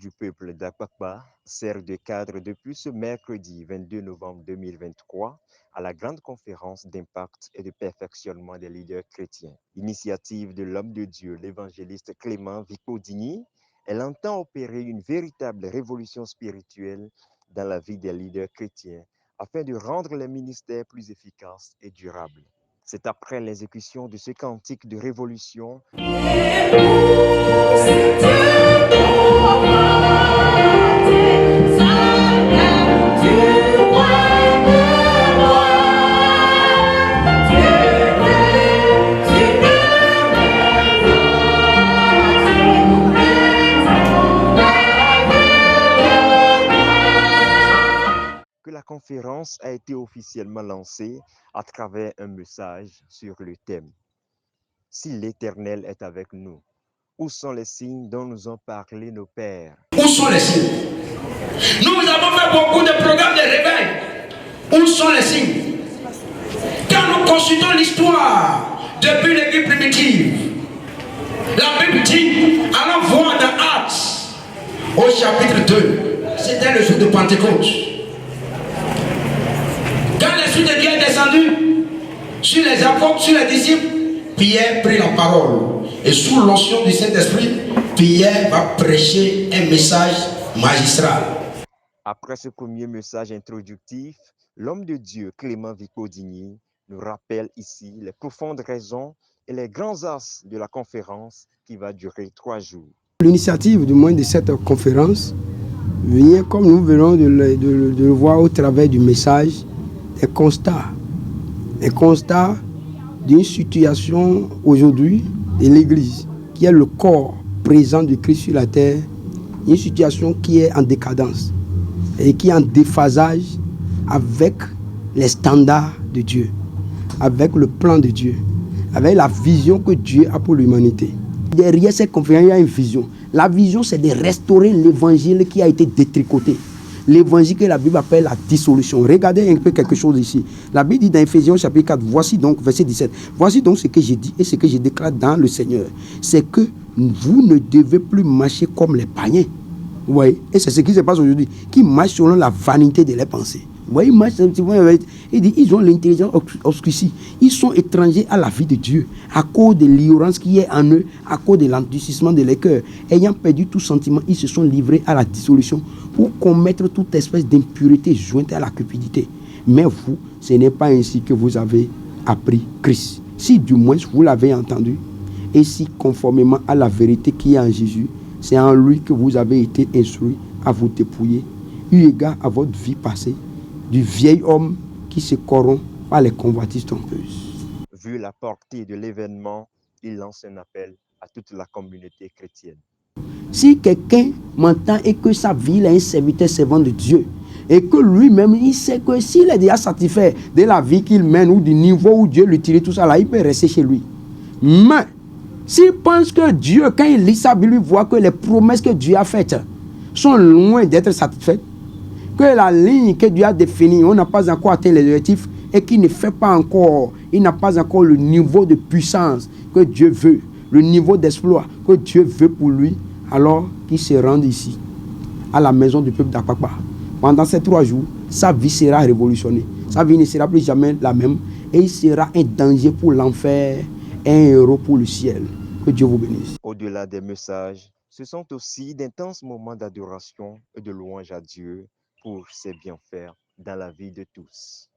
du peuple d'Akbakba sert de cadre depuis ce mercredi 22 novembre 2023 à la grande conférence d'impact et de perfectionnement des leaders chrétiens. Initiative de l'homme de Dieu, l'évangéliste Clément Vicodini, elle entend opérer une véritable révolution spirituelle dans la vie des leaders chrétiens afin de rendre les ministères plus efficaces et durables. C'est après l'exécution de ce cantique de révolution que la conférence a été officiellement lancée à travers un message sur le thème « Si l'Éternel est avec nous, où sont les signes dont nous ont parlé nos pères ?» Où sont les signes? Nous avons fait beaucoup de programmes de réveil. Où sont les signes? Quand nous consultons l'histoire depuis l'église primitive, la Bible dit, allons voir dans Actes, au chapitre 2, c'était le jour de Pentecôte. Quand l'Esprit de Dieu est descendu sur les apôtres, sur les disciples, Pierre prit la parole. Et sous l'onction du Saint-Esprit, Pierre va prêcher un message magistral. Après ce premier message introductif, l'homme de Dieu Clément Vicodini nous rappelle ici les profondes raisons et les grands axes de la conférence qui va durer 3 jours. L'initiative du moins de cette conférence vient, comme nous venons de le voir au travers du message, un constat d'une situation aujourd'hui de l'Église, qui est le corps présent de Christ sur la terre, une situation qui est en décadence et qui est en déphasage avec les standards de Dieu, avec le plan de Dieu, avec la vision que Dieu a pour l'humanité. Derrière cette conférence, il y a une vision. La vision, c'est de restaurer l'évangile qui a été détricoté. L'évangile que la Bible appelle la dissolution. Regardez un peu quelque chose ici. La Bible dit dans Ephésiens chapitre 4, voici donc, verset 17, voici donc ce que j'ai dit et ce que je déclare dans le Seigneur. C'est que vous ne devez plus marcher comme les païens. Vous voyez? Et c'est ce qui se passe aujourd'hui, qui marchent selon la vanité de leurs pensées. Vous voyez, il dit, ils ont l'intelligence obscurcie. Ils sont étrangers à la vie de Dieu, à cause de l'ignorance qui est en eux, à cause de l'endurcissement de leurs cœurs. Ayant perdu tout sentiment, ils se sont livrés à la dissolution pour commettre toute espèce d'impureté jointe à la cupidité. Mais vous, ce n'est pas ainsi que vous avez appris Christ. Si du moins vous l'avez entendu, et si conformément à la vérité qui est en Jésus, c'est en lui que vous avez été instruits à vous dépouiller, eu égard à votre vie passée, du vieil homme qui se corrompt par les convoitises trompeuses. Vu la portée de l'événement, il lance un appel à toute la communauté chrétienne. Si quelqu'un m'entend et que sa vie, il est un serviteur servant de Dieu, et que lui-même, il sait que s'il est déjà satisfait de la vie qu'il mène ou du niveau où Dieu lui tire tout ça, là, il peut rester chez lui. Mais s'il pense que Dieu, quand il lit sa Bible, il voit que les promesses que Dieu a faites sont loin d'être satisfaites, que la ligne que Dieu a définie, on n'a pas encore atteint les objectifs et qu'il ne fait pas encore, il n'a pas encore le niveau de puissance que Dieu veut, le niveau d'exploit que Dieu veut pour lui, alors qu'il se rende ici, à la maison du peuple d'Akbakba. Pendant ces 3 jours, sa vie sera révolutionnée. Sa vie ne sera plus jamais la même et il sera un danger pour l'enfer et un héros pour le ciel. Que Dieu vous bénisse. Au-delà des messages, ce sont aussi d'intenses moments d'adoration et de louange à Dieu pour ses bienfaits dans la vie de tous.